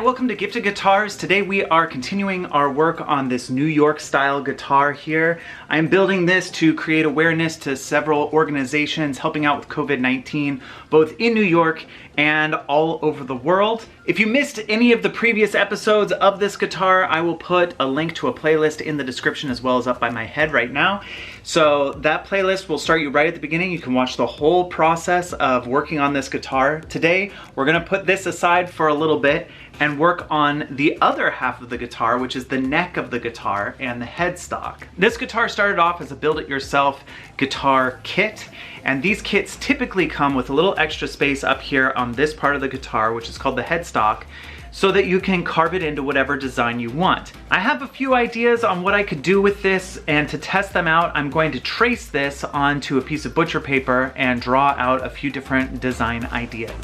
Welcome to Gifted Guitars. Today we are continuing our work on this New York style guitar here. I'm building this to create awareness to several organizations helping out with COVID-19, both in New York and all over the world. If you missed any of the previous episodes of this guitar, I will put a link to a playlist in the description as well as up by my head right now. So that playlist will start you right at the beginning. You can watch the whole process of working on this guitar. Today, we're gonna put this aside for a little bit and work on the other half of the guitar, which is the neck of the guitar and the headstock. This guitar started off as a build-it-yourself guitar kit, and these kits typically come with a little extra space up here on this part of the guitar, which is called the headstock, so that you can carve it into whatever design you want. I have a few ideas on what I could do with this, and to test them out, I'm going to trace this onto a piece of butcher paper and draw out a few different design ideas.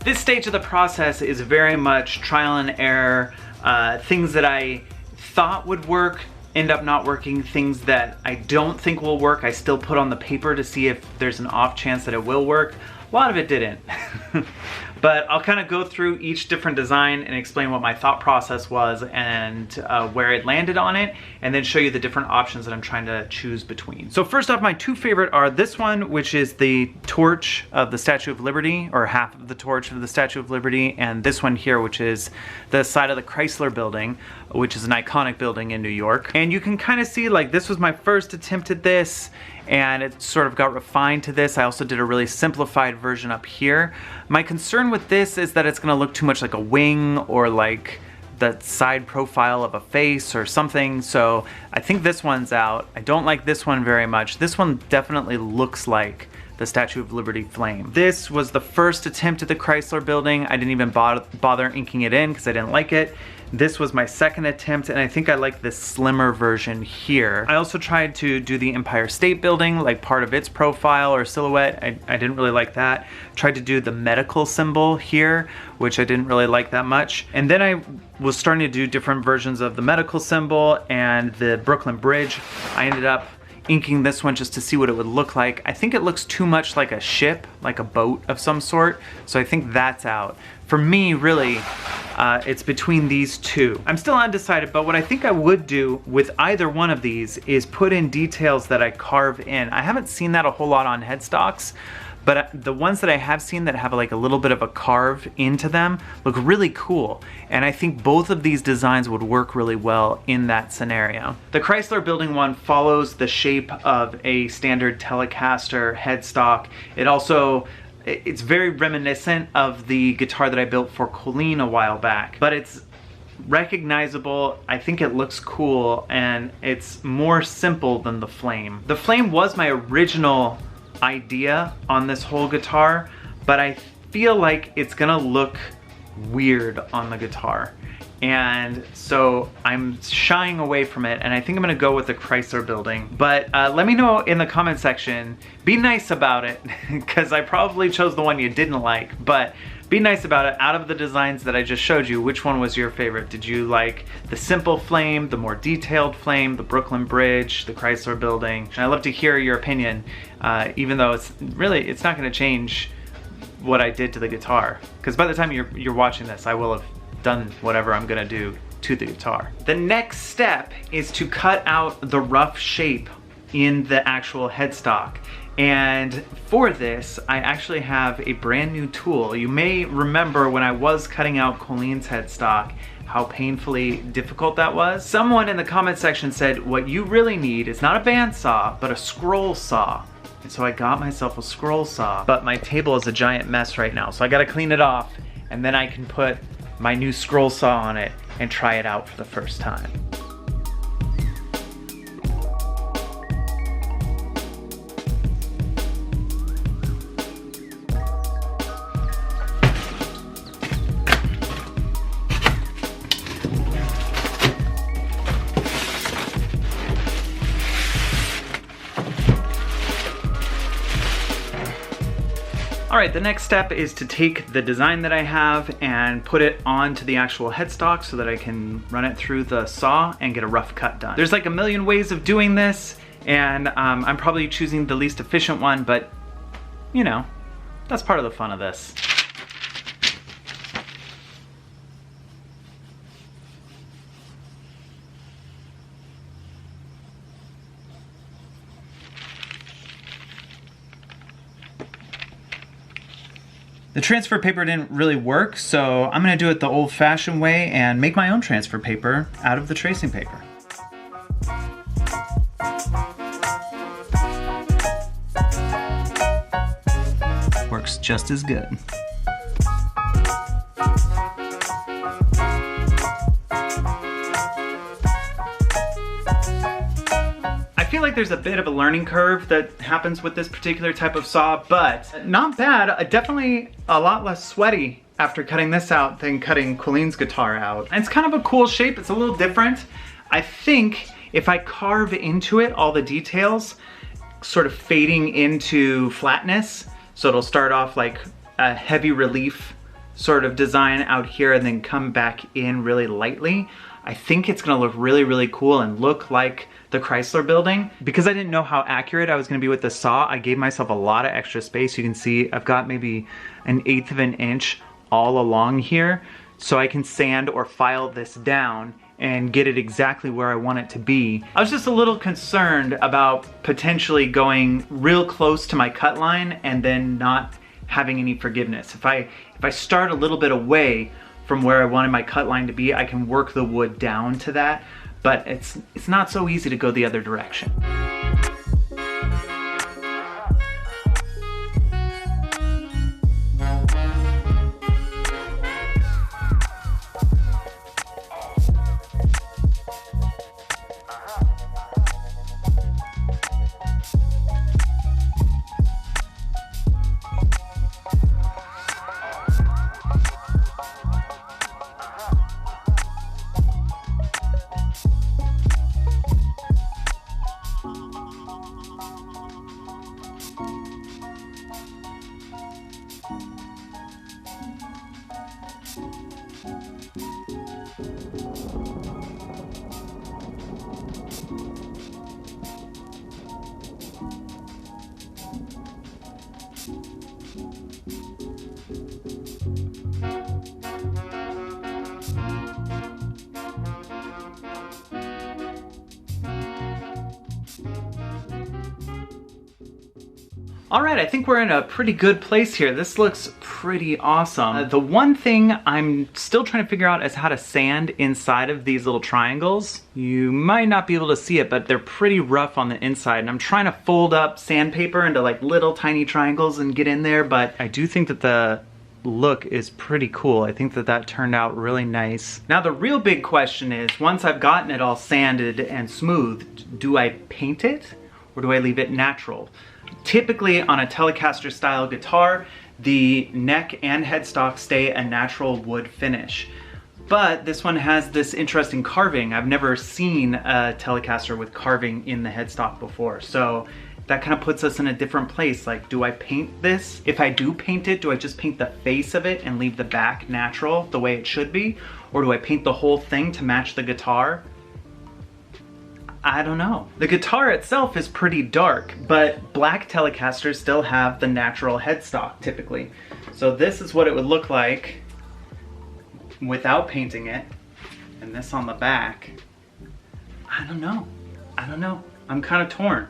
This stage of the process is very much trial and error. Things that I thought would work end up not working. Things that I don't think will work, I still put on the paper to see if there's an off chance that it will work. A lot of it didn't. But I'll kind of go through each different design and explain what my thought process was and where it landed on it, and then show you the different options that I'm trying to choose between. So first off, my two favorite are this one, which is the torch of the Statue of Liberty, or half of the torch of the Statue of Liberty, and this one here, which is the side of the Chrysler Building, which is an iconic building in New York. And you can kind of see, like, this was my first attempt at this, and it sort of got refined to this. I also did a really simplified version up here. My concern with this is that it's gonna look too much like a wing or like the side profile of a face or something, so I think this one's out. I don't like this one very much. This one definitely looks like the Statue of Liberty flame. This was the first attempt at the Chrysler Building. I didn't even bother inking it in because I didn't like it. This was my second attempt, and I think I like this slimmer version here. I also tried to do the Empire State Building, like part of its profile or silhouette. I didn't really like that. Tried to do the medical symbol here, which I didn't really like that much. And then I was starting to do different versions of the medical symbol and the Brooklyn Bridge. I ended up inking this one just to see what it would look like. I think it looks too much like a ship, like a boat of some sort, so I think that's out. For me, really, it's between these two. I'm still undecided, but what I think I would do with either one of these is put in details that I carve in. I haven't seen that a whole lot on headstocks, but the ones that I have seen that have like a little bit of a carve into them look really cool. And I think both of these designs would work really well in that scenario. The Chrysler Building one follows the shape of a standard Telecaster headstock. It's very reminiscent of the guitar that I built for Colleen a while back, but it's recognizable. I think it looks cool, and it's more simple than the flame. The flame was my original idea on this whole guitar, but I feel like it's gonna look weird on the guitar. And so I'm shying away from it, and I think I'm gonna go with the Chrysler Building. But let me know in the comment section, be nice about it, because I probably chose the one you didn't like, but be nice about it. Out of the designs that I just showed you, which one was your favorite? Did you like the simple flame, the more detailed flame, the Brooklyn Bridge, the Chrysler Building? And I'd love to hear your opinion, even though it's not gonna change what I did to the guitar, because by the time you're watching this, I will have done whatever I'm gonna do to the guitar. The next step is to cut out the rough shape in the actual headstock. And for this, I actually have a brand new tool. You may remember when I was cutting out Colleen's headstock, how painfully difficult that was. Someone in the comment section said, what you really need is not a bandsaw, but a scroll saw. And so I got myself a scroll saw, but my table is a giant mess right now. So I gotta clean it off, and then I can put my new scroll saw on it and try it out for the first time. All right, the next step is to take the design that I have and put it onto the actual headstock so that I can run it through the saw and get a rough cut done. There's like a million ways of doing this, and I'm probably choosing the least efficient one, but you know, that's part of the fun of this. The transfer paper didn't really work, so I'm gonna do it the old-fashioned way and make my own transfer paper out of the tracing paper. Works just as good. I feel like there's a bit of a learning curve that happens with this particular type of saw, but not bad. Definitely a lot less sweaty after cutting this out than cutting Colleen's guitar out. And it's kind of a cool shape. It's a little different. I think if I carve into it all the details, sort of fading into flatness, so it'll start off like a heavy relief sort of design out here and then come back in really lightly, I think it's gonna look really, really cool and look like the Chrysler Building. Because I didn't know how accurate I was gonna be with the saw, I gave myself a lot of extra space. You can see I've got maybe 1/8 of an inch all along here, so I can sand or file this down and get it exactly where I want it to be. I was just a little concerned about potentially going real close to my cut line and then not having any forgiveness. If I start a little bit away from where I wanted my cut line to be, I can work the wood down to that, but it's not so easy to go the other direction. All right, I think we're in a pretty good place here. This looks pretty awesome. The one thing I'm still trying to figure out is how to sand inside of these little triangles. You might not be able to see it, but they're pretty rough on the inside, and I'm trying to fold up sandpaper into like little tiny triangles and get in there, but I do think that the look is pretty cool. I think that that turned out really nice. Now the real big question is, once I've gotten it all sanded and smoothed, do I paint it or do I leave it natural? Typically on a Telecaster style guitar, the neck and headstock stay a natural wood finish. But this one has this interesting carving. I've never seen a Telecaster with carving in the headstock before, so that kind of puts us in a different place. Like, do I paint this? If I do paint it, do I just paint the face of it and leave the back natural the way it should be? Or do I paint the whole thing to match the guitar? I don't know. The guitar itself is pretty dark, but black Telecasters still have the natural headstock typically. So this is what it would look like without painting it, and this on the back. I don't know. I'm kind of torn.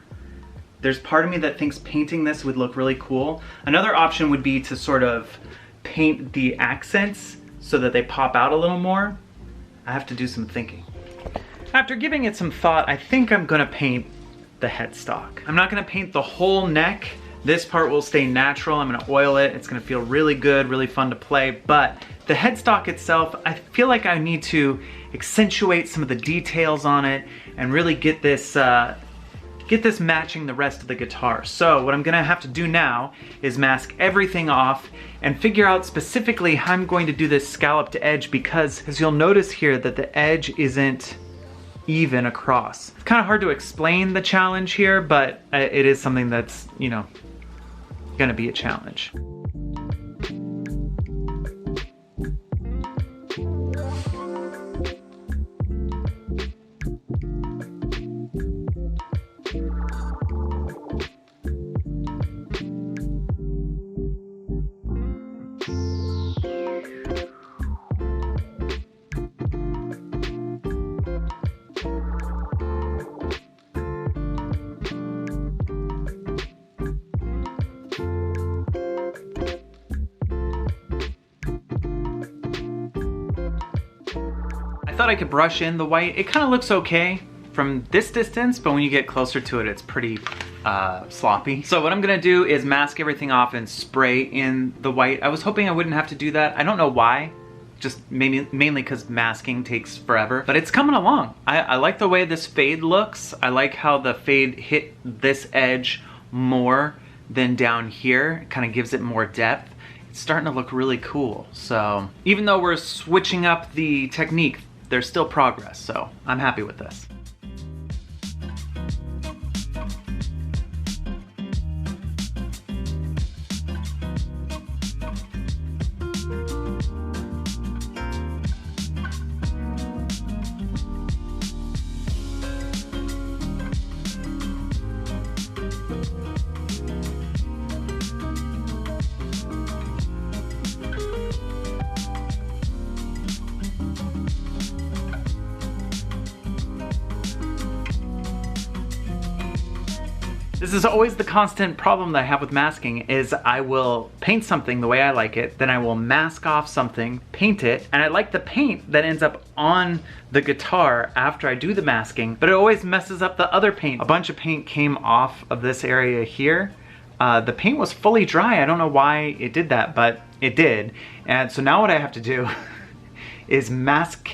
There's part of me that thinks painting this would look really cool. Another option would be to sort of paint the accents so that they pop out a little more. I have to do some thinking. After giving it some thought, I think I'm gonna paint the headstock. I'm not gonna paint the whole neck. This part will stay natural. I'm gonna oil it. It's gonna feel really good, really fun to play, but the headstock itself, I feel like I need to accentuate some of the details on it and really get this matching the rest of the guitar. So what I'm gonna have to do now is mask everything off and figure out specifically how I'm going to do this scalloped edge, because as you'll notice here that the edge isn't even across. It's kind of hard to explain the challenge here, but it is something that's, you know, gonna be a challenge. I thought I could brush in the white. It kind of looks okay from this distance, but when you get closer to it, it's pretty sloppy. So what I'm gonna do is mask everything off and spray in the white. I was hoping I wouldn't have to do that. I don't know why, just mainly because masking takes forever, but it's coming along. I like the way this fade looks. I like how the fade hit this edge more than down here. It kind of gives it more depth. It's starting to look really cool. So even though we're switching up the technique, there's still progress, so I'm happy with this. This is always the constant problem that I have with masking, is I will paint something the way I like it, then I will mask off something, paint it, and I like the paint that ends up on the guitar after I do the masking, but it always messes up the other paint. A bunch of paint came off of this area here. The paint was fully dry. I don't know why it did that, but it did. And so now what I have to do is mask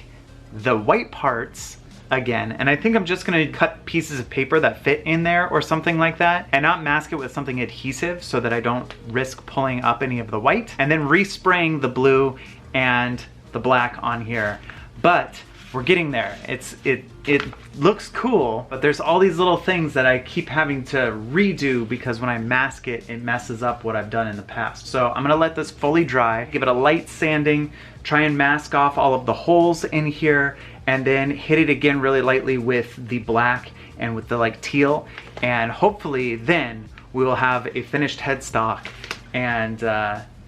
the white parts again, and I think I'm just gonna cut pieces of paper that fit in there or something like that, and not mask it with something adhesive so that I don't risk pulling up any of the white, and then respraying the blue and the black on here. But we're getting there. It looks cool, but there's all these little things that I keep having to redo because when I mask it, it messes up what I've done in the past. So I'm gonna let this fully dry, give it a light sanding, try and mask off all of the holes in here, and then hit it again really lightly with the black and with the like teal, and hopefully then we will have a finished headstock and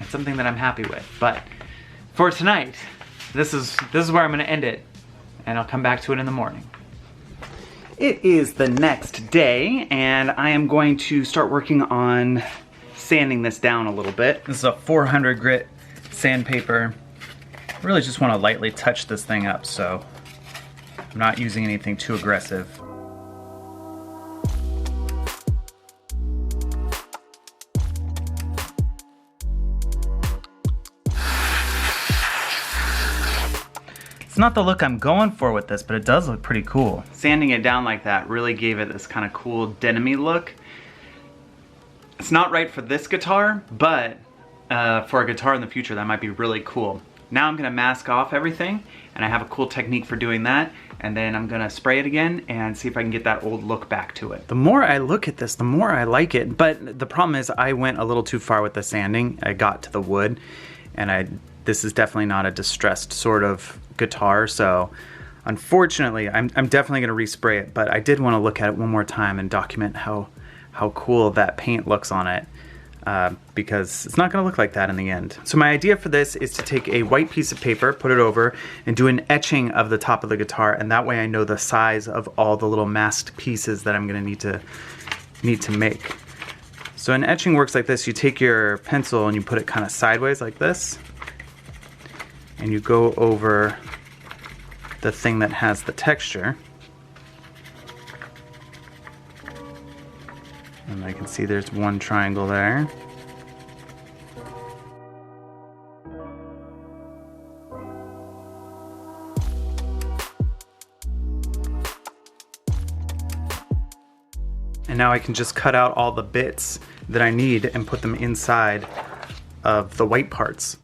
something that I'm happy with. But for tonight, this is where I'm gonna end it, and I'll come back to it in the morning. It is the next day, and I am going to start working on sanding this down a little bit. This is a 400 grit sandpaper. I really just want to lightly touch this thing up, so I'm not using anything too aggressive. It's not the look I'm going for with this, but it does look pretty cool. Sanding it down like that really gave it this kind of cool denim-y look. It's not right for this guitar, but for a guitar in the future, that might be really cool. Now I'm gonna mask off everything, and I have a cool technique for doing that, and then I'm gonna spray it again and see if I can get that old look back to it. The more I look at this, the more I like it, but the problem is I went a little too far with the sanding. I got to the wood, and this is definitely not a distressed sort of guitar, so unfortunately I'm definitely gonna respray it, but I did want to look at it one more time and document how cool that paint looks on it. Because it's not gonna look like that in the end. So my idea for this is to take a white piece of paper, put it over, and do an etching of the top of the guitar, and that way I know the size of all the little masked pieces that I'm gonna need to make. So an etching works like this. You take your pencil and you put it kind of sideways like this, and you go over the thing that has the texture. And I can see there's one triangle there. And now I can just cut out all the bits that I need and put them inside of the white parts.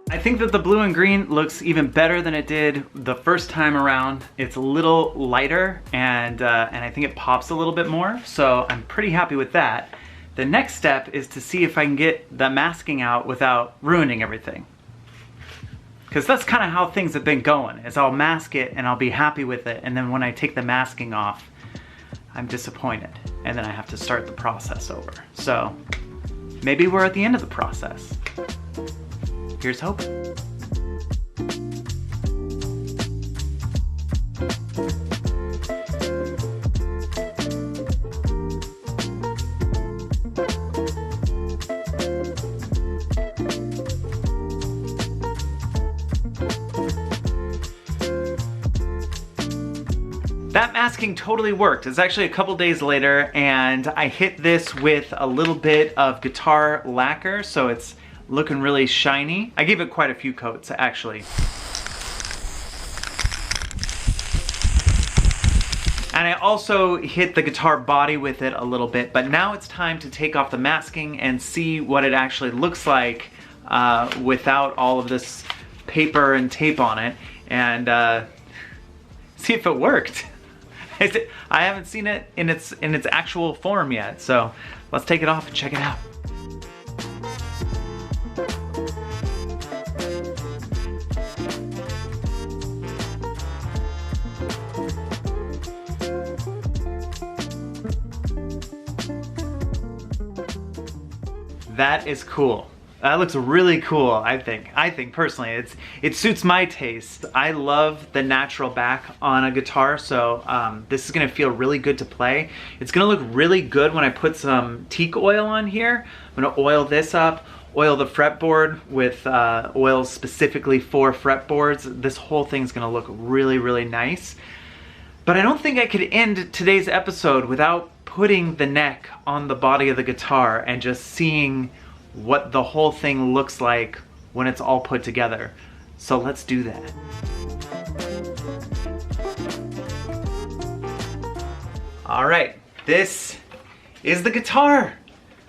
I think that the blue and green looks even better than it did the first time around. It's a little lighter and I think it pops a little bit more, so I'm pretty happy with that. The next step is to see if I can get the masking out without ruining everything. Because that's kind of how things have been going, is I'll mask it and I'll be happy with it, and then when I take the masking off, I'm disappointed, and then I have to start the process over. So maybe we're at the end of the process. Here's hope. That masking totally worked. It's actually a couple days later, and I hit this with a little bit of guitar lacquer, so it's looking really shiny. I gave it quite a few coats, actually. And I also hit the guitar body with it a little bit, but now it's time to take off the masking and see what it actually looks like without all of this paper and tape on it, and see if it worked. I haven't seen it in its actual form yet, so let's take it off and check it out. That is cool. That looks really cool, I think. I think personally, it suits my taste. I love the natural back on a guitar, so this is gonna feel really good to play. It's gonna look really good when I put some teak oil on here. I'm gonna oil this up, oil the fretboard with oils specifically for fretboards. This whole thing's gonna look really, really nice. But I don't think I could end today's episode without putting the neck on the body of the guitar and just seeing what the whole thing looks like when it's all put together. So let's do that. All right, this is the guitar.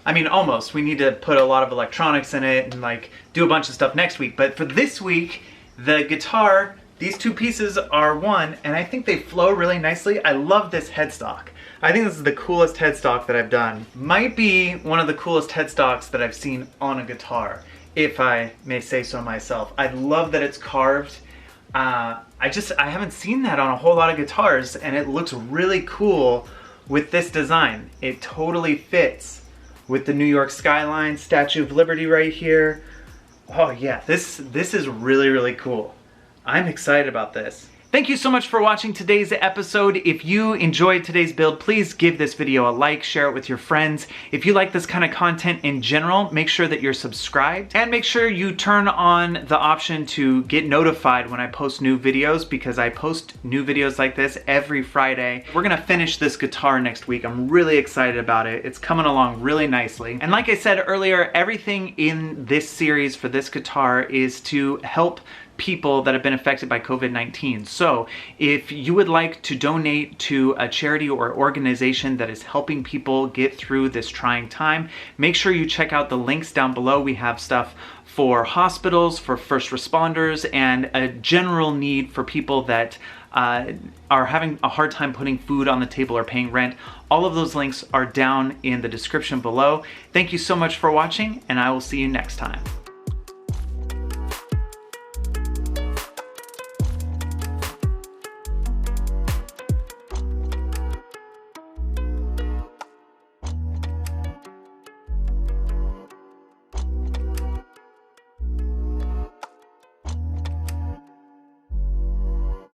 I mean, almost. We need to put a lot of electronics in it and like do a bunch of stuff next week. But for this week, the guitar, these two pieces are one, and I think they flow really nicely. I love this headstock. I think this is the coolest headstock that I've done. Might be one of the coolest headstocks that I've seen on a guitar, if I may say so myself. I love that it's carved. I haven't seen that on a whole lot of guitars, and it looks really cool with this design. It totally fits with the New York skyline, Statue of Liberty right here. Oh yeah, this is really, really cool. I'm excited about this. Thank you so much for watching today's episode. If you enjoyed today's build, please give this video a like, share it with your friends. If you like this kind of content in general, make sure that you're subscribed, and make sure you turn on the option to get notified when I post new videos, because I post new videos like this every Friday. We're gonna finish this guitar next week. I'm really excited about it. It's coming along really nicely. And like I said earlier, everything in this series for this guitar is to help people that have been affected by COVID-19. So if you would like to donate to a charity or organization that is helping people get through this trying time, make sure you check out the links down below. We have stuff for hospitals, for first responders, and a general need for people that are having a hard time putting food on the table or paying rent. All of those links are down in the description below. Thank you so much for watching, and I will see you next time.